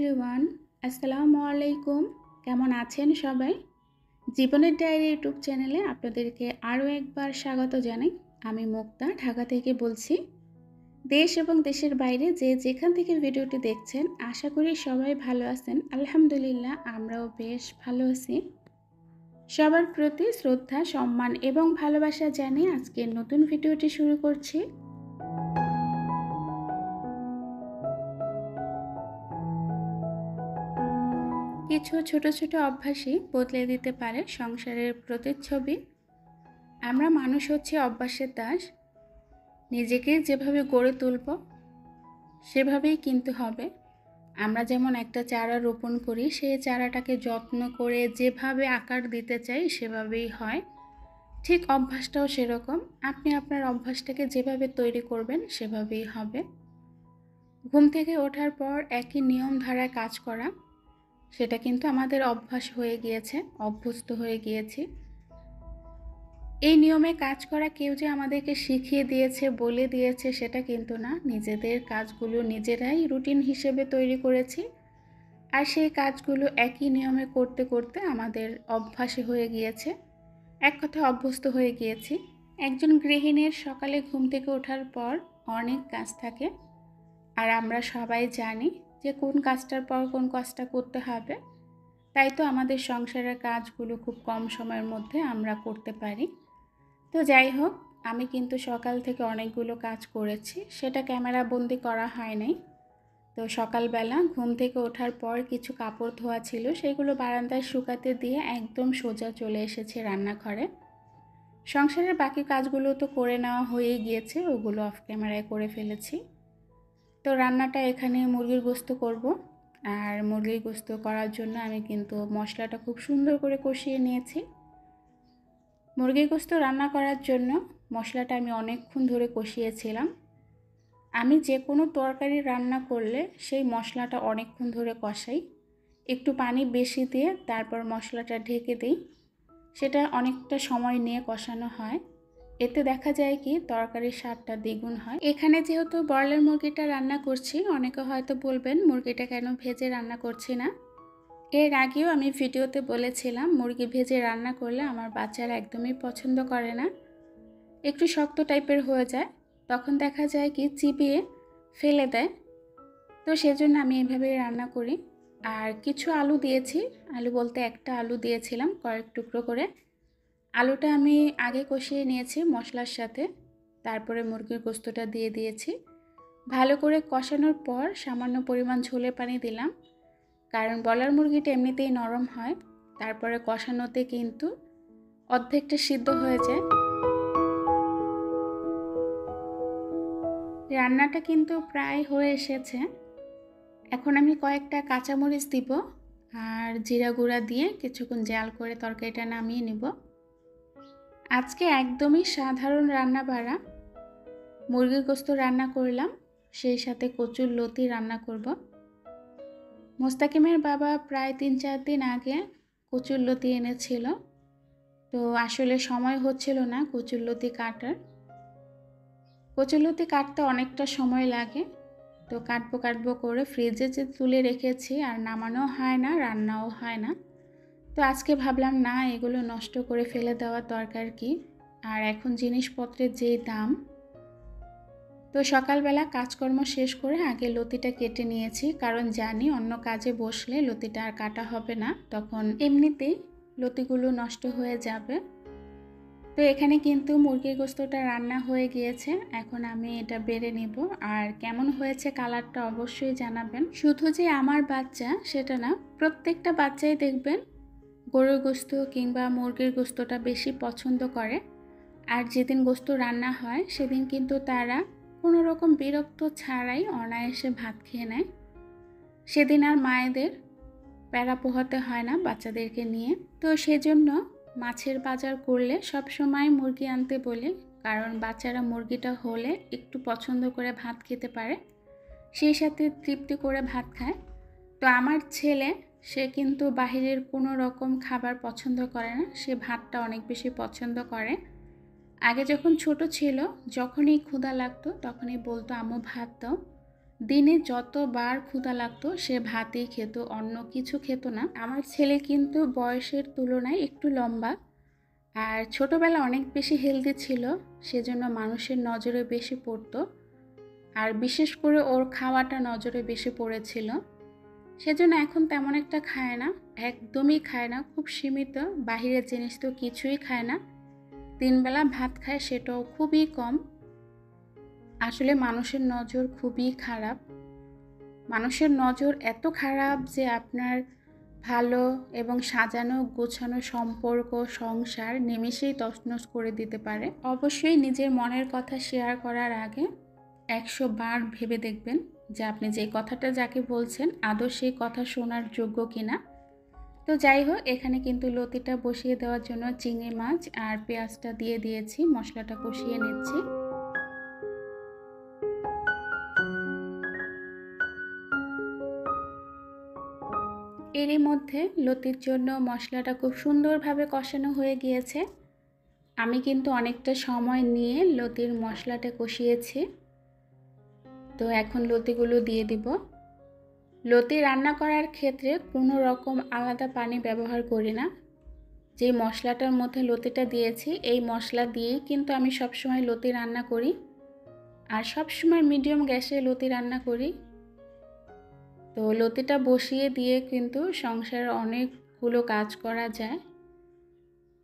Everyone, আসসালামু আলাইকুম। কেমন আছেন সবাই? জীবনের ডায়েরি ইউটিউব চ্যানেলে আপনাদেরকে আরও একবার স্বাগত জানাই। আমি মুক্তা, ঢাকা থেকে বলছি। দেশ এবং দেশের বাইরে যে যেখান থেকে ভিডিওটি দেখছেন, আশা করি সবাই ভালো আছেন। আলহামদুলিল্লাহ, আমরাও বেশ ভালো আছি। সবার প্রতি শ্রদ্ধা, সম্মান এবং ভালোবাসা জানিয়ে আজকের নতুন ভিডিওটি শুরু করছি। কিছু ছোট ছোট অভ্যাসই বদলে দিতে পারে সংসারের প্রতিচ্ছবি। আমরা মানুষ হচ্ছে অভ্যাসের দাস। নিজেকে যেভাবে গড়ে তুলব সেভাবেই কিন্তু হবে। আমরা যেমন একটা চারা রোপণ করি, সেই চারাটাকে যত্ন করে যেভাবে আকার দিতে চাই সেভাবেই হয়। ঠিক অভ্যাসটাও সেরকম। আপনি আপনার অভ্যাসটাকে যেভাবে তৈরি করবেন সেভাবেই হবে। ঘুম থেকে ওঠার পর একই নিয়ম ধারায় কাজ করা, সেটা কিন্তু আমাদের অভ্যাস হয়ে গিয়েছে, অভ্যস্ত হয়ে গিয়েছি। এই নিয়মে কাজ করা কেউ যে আমাদেরকে শিখিয়ে দিয়েছে, বলে দিয়েছে সেটা কিন্তু না। নিজেদের কাজগুলো নিজেরাই রুটিন হিসেবে তৈরি করেছি, আর সেই কাজগুলো একই নিয়মে করতে করতে আমাদের অভ্যাসে হয়ে গিয়েছে, এক কথায় অভ্যস্ত হয়ে গিয়েছি। একজন গৃহিণীর সকালে ঘুম থেকে ওঠার পর অনেক কাজ থাকে, আর আমরা সবাই জানি যে কোন কাজটার পর কোন কাজটা করতে হবে। তাই তো আমাদের সংসারের কাজগুলো খুব কম সময়ের মধ্যে আমরা করতে পারি। তো যাই হোক, আমি কিন্তু সকাল থেকে অনেকগুলো কাজ করেছি, সেটা ক্যামেরা বন্দি করা হয় নাই। তো সকালবেলা ঘুম থেকে ওঠার পর কিছু কাপড় ধোয়া ছিল, সেগুলো বারান্দায় শুকাতে দিয়ে একদম সোজা চলে এসেছে রান্নাঘরে। সংসারের বাকি কাজগুলো তো করে নেওয়া হয়ে গিয়েছে, ওগুলো অফ ক্যামেরায় করে ফেলেছি। তো রান্নাটা এখানে মুরগির গোস্ত করব, আর মুরগির গোস্ত করার জন্য আমি কিন্তু মশলাটা খুব সুন্দর করে কষিয়ে নিয়েছি। মুরগির গোস্ত রান্না করার জন্য মশলাটা আমি অনেকক্ষণ ধরে কষিয়েছিলাম। আমি যে কোনো তরকারি রান্না করলে সেই মশলাটা অনেকক্ষণ ধরে কষাই, একটু পানি বেশি দিয়ে তারপর মশলাটা ঢেকে দিই। সেটা অনেকটা সময় নিয়ে কষানো হয়, এতে দেখা যায় কি তরকারির স্বাদটা দ্বিগুণ হয়। এখানে যেহেতু ব্রয়লার মুরগিটা রান্না করছি, অনেকে হয়তো বলবেন মুরগিটা কেন ভেজে রান্না করছি না। এর আগেও আমি ভিডিওতে বলেছিলাম মুরগি ভেজে রান্না করলে আমার বাচ্চারা একদমই পছন্দ করে না, একটু শক্ত টাইপের হয়ে যায়, তখন দেখা যায় কি চিবিয়ে ফেলে দেয়। তো সেজন্য আমি এইভাবেই রান্না করি। আর কিছু আলু দিয়েছি, আলু বলতে একটা আলু দিয়েছিলাম কয়েক টুকরো করে। আলুটা আমি আগে কষিয়ে নিয়েছি মশলার সাথে, তারপরে মুরগির গোস্তটা দিয়ে দিয়েছি। ভালো করে কষানোর পর সামান্য পরিমাণ ঝোলের পানি দিলাম, কারণ ব্রয়লার মুরগিটা এমনিতেই নরম হয়, তারপরে কষানোতে কিন্তু অর্ধেকটা সিদ্ধ হয়ে যায়। রান্নাটা কিন্তু প্রায় হয়ে এসেছে। এখন আমি কয়েকটা কাঁচামরিচ দিব আর জিরা গুঁড়া দিয়ে কিছুক্ষণ জাল করে তরকারিটা নামিয়ে নিব। আজকে একদমই সাধারণ রান্না বাড়া, মুরগির গোস্ত রান্না করলাম, সেই সাথে কচুর লতি রান্না করব। মোস্তাকিমের বাবা প্রায় 3-4 দিন আগে কচুর লতি এনেছিল, তো আসলে সময় হচ্ছিল না কচুর লতি কাটার। কচুর লতি কাটতে অনেকটা সময় লাগে, তো কাটবো করে ফ্রিজে যে তুলে রেখেছি, আর নামানো হয় না, রান্নাও হয় না। তো আজকে ভাবলাম না, এগুলো নষ্ট করে ফেলে দেওয়ার দরকার কি, আর এখন জিনিসপত্রের যেই দাম। তো সকালবেলা কাজকর্ম শেষ করে আগে লতিটা কেটে নিয়েছি, কারণ জানি অন্য কাজে বসলে লতিটা আর কাটা হবে না, তখন এমনিতেই লতিগুলো নষ্ট হয়ে যাবে। তো এখানে কিন্তু মুরগির গোস্তটা রান্না হয়ে গিয়েছে, এখন আমি এটা বেড়ে নেব। আর কেমন হয়েছে কালারটা অবশ্যই জানাবেন। শুধু যে আমার বাচ্চা সেটা না, প্রত্যেকটা বাচ্চাই দেখবেন গরুর গোস্ত কিংবা মুরগির গোস্তটা বেশি পছন্দ করে। আর যেদিন গোস্ত রান্না হয় সেদিন কিন্তু তারা কোনো রকম বিরক্ত ছাড়াই অনায়াসে ভাত খেয়ে নেয়। সেদিন আর মায়েদের প্যারা পোহাতে হয় না বাচ্চাদেরকে নিয়ে। তো সেজন্য মাছের বাজার করলে সব সময় মুরগি আনতে বলি, কারণ বাচ্চারা মুরগিটা হলে একটু পছন্দ করে ভাত খেতে পারে, সেই সাথে তৃপ্তি করে ভাত খায়। তো আমার ছেলে, সে কিন্তু বাহিরের কোনো রকম খাবার পছন্দ করে না, সে ভাতটা অনেক বেশি পছন্দ করে। আগে যখন ছোট ছিল, যখনই ক্ষুধা লাগতো তখনই বলতো আম্মু ভাত দাও, দিনে যতবার ক্ষুধা লাগতো সে ভাতই খেত, অন্য কিছু খেত না। আমার ছেলে কিন্তু বয়সের তুলনায় একটু লম্বা, আর ছোটবেলা অনেক বেশি হেলদি ছিল, সেজন্য মানুষের নজরে বেশি পড়তো। আর বিশেষ করে ওর খাওয়াটা নজরে বেশি পড়েছিল, সেজন্য এখন তেমন একটা খায় না, একদমই খায় না, খুব সীমিত। বাহিরের জিনিস তো কিছুই খায় না, 3 বেলা ভাত খায়, সেটাও খুবই কম। আসলে মানুষের নজর খুবই খারাপ। মানুষের নজর এত খারাপ যে আপনার ভালো এবং সাজানো গোছানো সম্পর্ক, সংসার নিমেষেই তছনছ করে দিতে পারে। অবশ্যই নিজের মনের কথা শেয়ার করার আগে 100 বার ভেবে দেখবেন যে আপনি যে কথাটা যাকে বলছেন আদৌ সেই কথা শোনার যোগ্য কিনা। তো যাই হোক, এখানে কিন্তু লতিটা বসিয়ে দেওয়ার জন্য চিংড়ি মাছ আর পেঁয়াজটা দিয়ে দিয়েছি, মশলাটা কষিয়ে নিচ্ছি। এরই মধ্যে লতির জন্য মশলাটা খুব সুন্দরভাবে কষানো হয়ে গিয়েছে। আমি কিন্তু অনেকটা সময় নিয়ে লতির মশলাটা কষিয়েছি। তো এখন লতিগুলো দিয়ে দিব। লতি রান্না করার ক্ষেত্রে কোনো রকম আলাদা পানি ব্যবহার করি না। যে মশলাটার মধ্যে লতিটা দিয়েছি এই মশলা দিয়েই কিন্তু আমি সবসময় লতি রান্না করি, আর সবসময় মিডিয়াম গ্যাসে লতি রান্না করি। তো লতিটা বসিয়ে দিয়ে কিন্তু সংসারে অনেকগুলো কাজ করা যায়।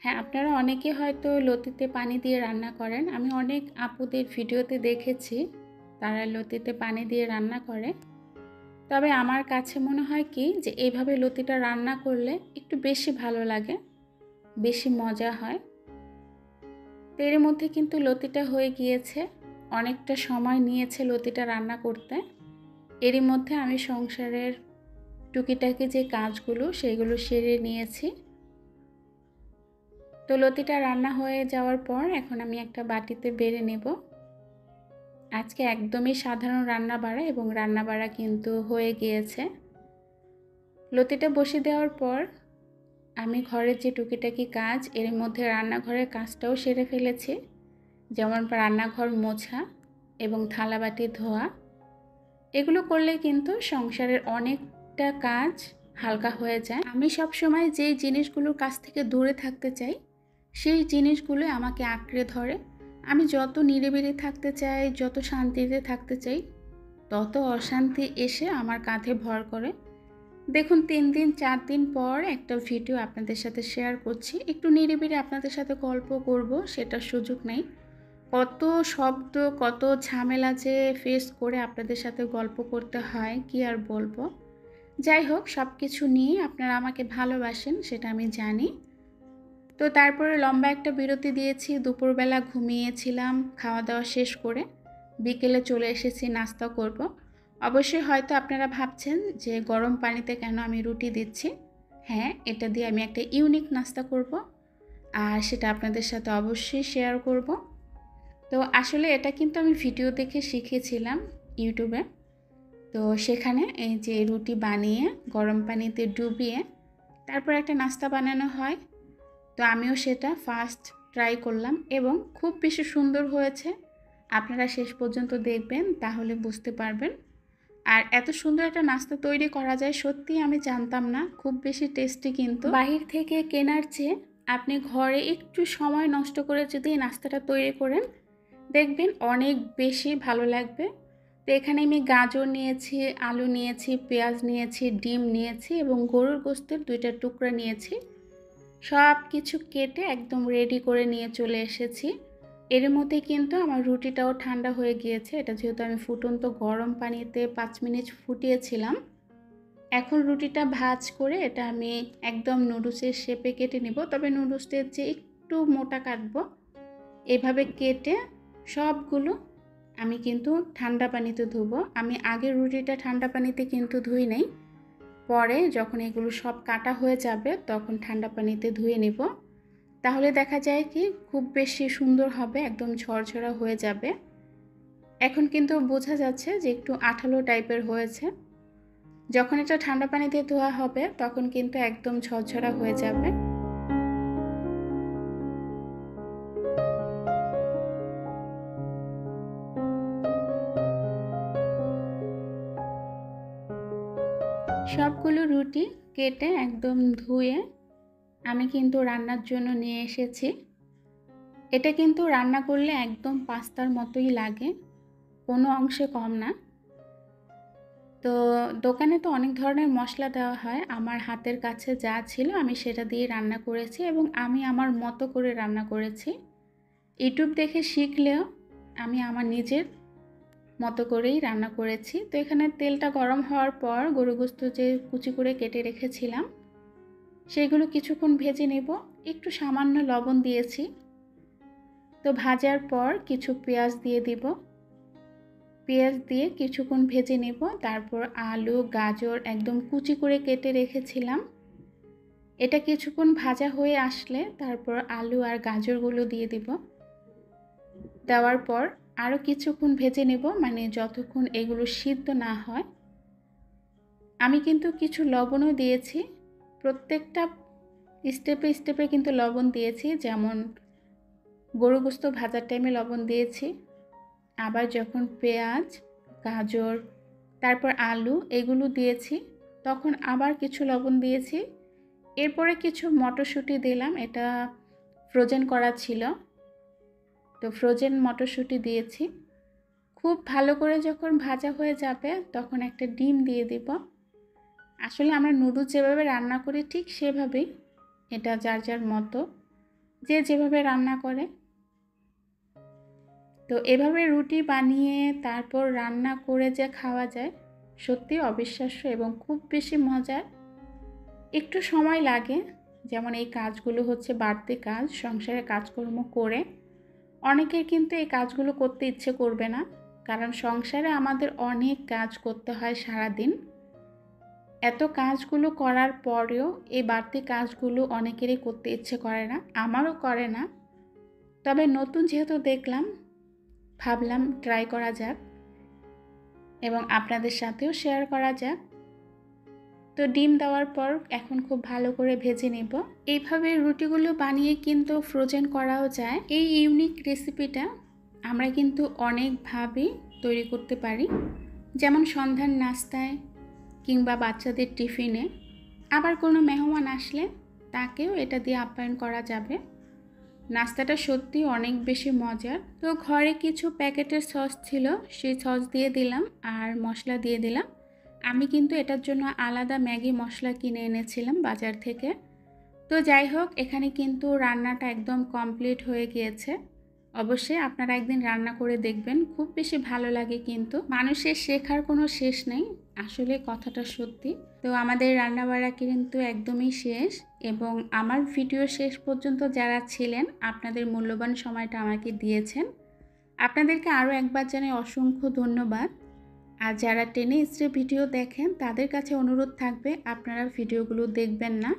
হ্যাঁ, আপনারা অনেকে হয়তো লতিতে পানি দিয়ে রান্না করেন। আমি অনেক আপুদের ভিডিওতে দেখেছি তারা লতিতে পানি দিয়ে রান্না করে। তবে আমার কাছে মনে হয় কি যে এইভাবে লতিটা রান্না করলে একটু বেশি ভালো লাগে, বেশি মজা হয়। তো এর মধ্যে কিন্তু লতিটা হয়ে গিয়েছে, অনেকটা সময় নিয়েছে লতিটা রান্না করতে। এরই মধ্যে আমি সংসারের টুকিটাকি যে কাজগুলো সেগুলো সেরে নিয়েছি। তো লতিটা রান্না হয়ে যাওয়ার পর এখন আমি একটা বাটিতে বেড়ে নেব। আজকে একদমই সাধারণ রান্না বাড়া, এবং রান্না বাড়া কিন্তু হয়ে গিয়েছে। লতিটা বসিয়ে দেওয়ার পর আমি ঘরের যে টুকিটাকি কাজ, এর মধ্যে রান্নাঘরের কাজটাও সেরে ফেলেছি, যেমন রান্নাঘর মোছা এবং থালাবাটি ধোয়া। এগুলো করলে কিন্তু সংসারের অনেকটা কাজ হালকা হয়ে যায়। আমি সবসময় যেই জিনিসগুলোর কাছ থেকে দূরে থাকতে চাই সেই জিনিসগুলো আমাকে আঁকড়ে ধরে। আমি যত নিরিবিলি থাকতে চাই, যত শান্তিতে থাকতে চাই, তত অশান্তি এসে আমার কাঁধে ভর করে। দেখুন 3 দিন 4 দিন পর একটা ভিডিও আপনাদের সাথে শেয়ার করছি, একটু নিরিবিলি আপনাদের সাথে গল্প করব, সেটার সুযোগ নেই। কত শব্দ, কত ঝামেলা যে ফেস করে আপনাদের সাথে গল্প করতে হয়, কি আর বলবো। যাই হোক, সব কিছু নিয়ে আপনারা আমাকে ভালোবাসেন সেটা আমি জানি। তো তারপরে লম্বা একটা বিরতি দিয়েছি, দুপুরবেলা ঘুমিয়েছিলাম, খাওয়া দাওয়া শেষ করে বিকেলে চলে এসেছি নাস্তা করব। অবশ্যই হয়তো আপনারা ভাবছেন যে গরম পানিতে কেন আমি রুটি দিচ্ছি। হ্যাঁ, এটা দিয়ে আমি একটা ইউনিক নাস্তা করব, আর সেটা আপনাদের সাথে অবশ্যই শেয়ার করব। তো আসলে এটা কিন্তু আমি ভিডিও দেখে শিখেছিলাম ইউটিউবে। তো সেখানে এই যে রুটি বানিয়ে গরম পানিতে ডুবিয়ে তারপর একটা নাস্তা বানানো হয়। তো আমিও সেটা ফার্স্ট ট্রাই করলাম এবং খুব বেশি সুন্দর হয়েছে। আপনারা শেষ পর্যন্ত দেখবেন, তাহলে বুঝতে পারবেন। আর এত সুন্দর একটা নাস্তা তৈরি করা যায় সত্যিই আমি জানতাম না, খুব বেশি টেস্টি। কিন্তু বাহির থেকে কেনার চেয়ে আপনি ঘরে একটু সময় নষ্ট করে যদি এই নাস্তাটা তৈরি করেন, দেখবেন অনেক বেশি ভালো লাগবে। তো এখানে আমি গাজর নিয়েছি, আলু নিয়েছি, পেঁয়াজ নিয়েছি, ডিম নিয়েছি এবং গরুর গোশতের 2টা টুকরা নিয়েছি। সব কিছু কেটে একদম রেডি করে নিয়ে চলে এসেছি। এর মধ্যে কিন্তু আমার রুটিটাও ঠান্ডা হয়ে গিয়েছে। এটা যেহেতু আমি ফুটন্ত গরম পানিতে 5 মিনিট ফুটিয়েছিলাম। এখন রুটিটা ভাঁজ করে এটা আমি একদম নুডলসের শেপে কেটে নেব, তবে নুডলসের চেয়ে একটু মোটা কাটবো। এভাবে কেটে সবগুলো আমি কিন্তু ঠান্ডা পানিতে ধুবো। আমি আগের রুটিটা ঠান্ডা পানিতে কিন্তু ধুই নাই, পরে যখন এগুলো সব কাটা হয়ে যাবে তখন ঠান্ডা পানিতে ধুয়ে নেব। তাহলে দেখা যায় কি খুব বেশি সুন্দর হবে, একদম ঝরঝরা হয়ে যাবে। এখন কিন্তু বোঝা যাচ্ছে যে একটু আঠালো টাইপের হয়েছে। যখন এটা ঠান্ডা পানিতে ধোয়া হবে তখন কিন্তু একদম ঝরঝরা হয়ে যাবে। সবগুলো রুটি কেটে একদম ধুয়ে আমি কিন্তু রান্নার জন্য নিয়ে এসেছি। এটা কিন্তু রান্না করলে একদম পাস্তার মতোই লাগে, কোনো অংশে কম না। তো দোকানে তো অনেক ধরনের মশলা দেওয়া হয়, আমার হাতের কাছে যা ছিল আমি সেটা দিয়ে রান্না করেছি এবং আমি আমার মতো করে রান্না করেছি। ইউটিউব দেখে শিখলেও আমি আমার নিজের মতো করেই রান্না করেছি। তো এখানে তেলটা গরম হওয়ার পর গরু গোশত যে কুচি করে কেটে রেখেছিলাম সেগুলো কিছুক্ষণ ভেজে নেব। একটু সামান্য লবণ দিয়েছি। তো ভাজার পর কিছু পেঁয়াজ দিয়ে দিব। পেঁয়াজ দিয়ে কিছুক্ষণ ভেজে নেব। তারপর আলু গাজর একদম কুচি করে কেটে রেখেছিলাম, এটা কিছুক্ষণ ভাজা হয়ে আসলে তারপর আলু আর গাজরগুলো দিয়ে দিব। দেওয়ার পর আরও কিছুক্ষণ ভেজে নেব, মানে যতক্ষণ এগুলো সিদ্ধ না হয়। আমি কিন্তু কিছু লবণও দিয়েছি, প্রত্যেকটা স্টেপে স্টেপে কিন্তু লবণ দিয়েছি। যেমন গরু গোশত ভাজার টাইমে লবণ দিয়েছি, আবার যখন পেঁয়াজ গাজর তারপর আলু এগুলো দিয়েছি তখন আবার কিছু লবণ দিয়েছি। এরপরে কিছু মটরশুঁটি দিলাম, এটা ফ্রোজেন করা ছিল, তো ফ্রোজেন মটরশুঁটি দিয়েছি। খুব ভালো করে যখন ভাজা হয়ে যাবে তখন একটা ডিম দিয়ে দিব। আসলে আমরা নুডলস যেভাবে রান্না করি ঠিক সেভাবেই, এটা যার যার মতো যে যেভাবে রান্না করে। তো এভাবে রুটি বানিয়ে তারপর রান্না করে যে খাওয়া যায় সত্যি অবিশ্বাস্য এবং খুব বেশি মজার। একটু সময় লাগে, যেমন এই কাজগুলো হচ্ছে বাড়তি কাজ, সংসারে কাজকর্ম করে অনেকের কিন্তু এই কাজগুলো করতে ইচ্ছে করবে না, কারণ সংসারে আমাদের অনেক কাজ করতে হয় সারাদিন। এত কাজগুলো করার পরেও এই বাড়তি কাজগুলো অনেকেরই করতে ইচ্ছে করে না, আমারও করে না। তবে নতুন যেহেতু দেখলাম ভাবলাম ট্রাই করা যাক এবং আপনাদের সাথেও শেয়ার করা যাক। তো ডিম দেওয়ার পর এখন খুব ভালো করে ভেজে নেব। এইভাবে রুটিগুলো বানিয়ে কিন্তু ফ্রোজেন করাও যায়। এই ইউনিক রেসিপিটা আমরা কিন্তু অনেকভাবে তৈরি করতে পারি, যেমন সন্ধ্যার নাস্তায় কিংবা বাচ্চাদের টিফিনে, আবার কোনো মেহমান আসলে তাকেও এটা দিয়ে আপ্যায়ন করা যাবে। নাস্তাটা সত্যি অনেক বেশি মজার। তো ঘরে কিছু প্যাকেটের সস ছিল, সেই সস দিয়ে দিলাম আর মশলা দিয়ে দিলাম। আমি কিন্তু এটার জন্য আলাদা ম্যাগি মশলা কিনে এনেছিলাম বাজার থেকে। তো যাই হোক, এখানে কিন্তু রান্নাটা একদম কমপ্লিট হয়ে গিয়েছে। অবশ্যই আপনারা একদিন রান্না করে দেখবেন, খুব বেশি ভালো লাগে। কিন্তু মানুষের শেখার কোনো শেষ নেই, আসলে কথাটা সত্যি। তো আমাদের রান্নাবাড়া কিন্তু একদমই শেষ, এবং আমার ভিডিও শেষ পর্যন্ত যারা ছিলেন আপনাদের মূল্যবান সময়টা আমাকে দিয়েছেন, আপনাদেরকে আরও একবার জানাই অসংখ্য ধন্যবাদ। আর যারা টেনে স্ত্রী ভিডিও দেখেন তাদের কাছে অনুরোধ থাকবে আপনারা ভিডিওগুলো দেখবেন না।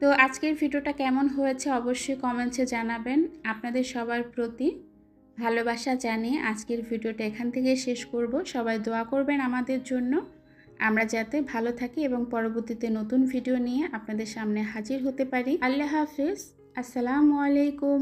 তো আজকের ভিডিওটা কেমন হয়েছে অবশ্যই কমেন্টসে জানাবেন। আপনাদের সবার প্রতি ভালোবাসা জানিয়ে আজকের ভিডিওটা এখান থেকে শেষ করব। সবাই দোয়া করবেন আমাদের জন্য, আমরা যাতে ভালো থাকি এবং পরবর্তীতে নতুন ভিডিও নিয়ে আপনাদের সামনে হাজির হতে পারি। আল্লাহ হাফিজ, আসসালামু আলাইকুম।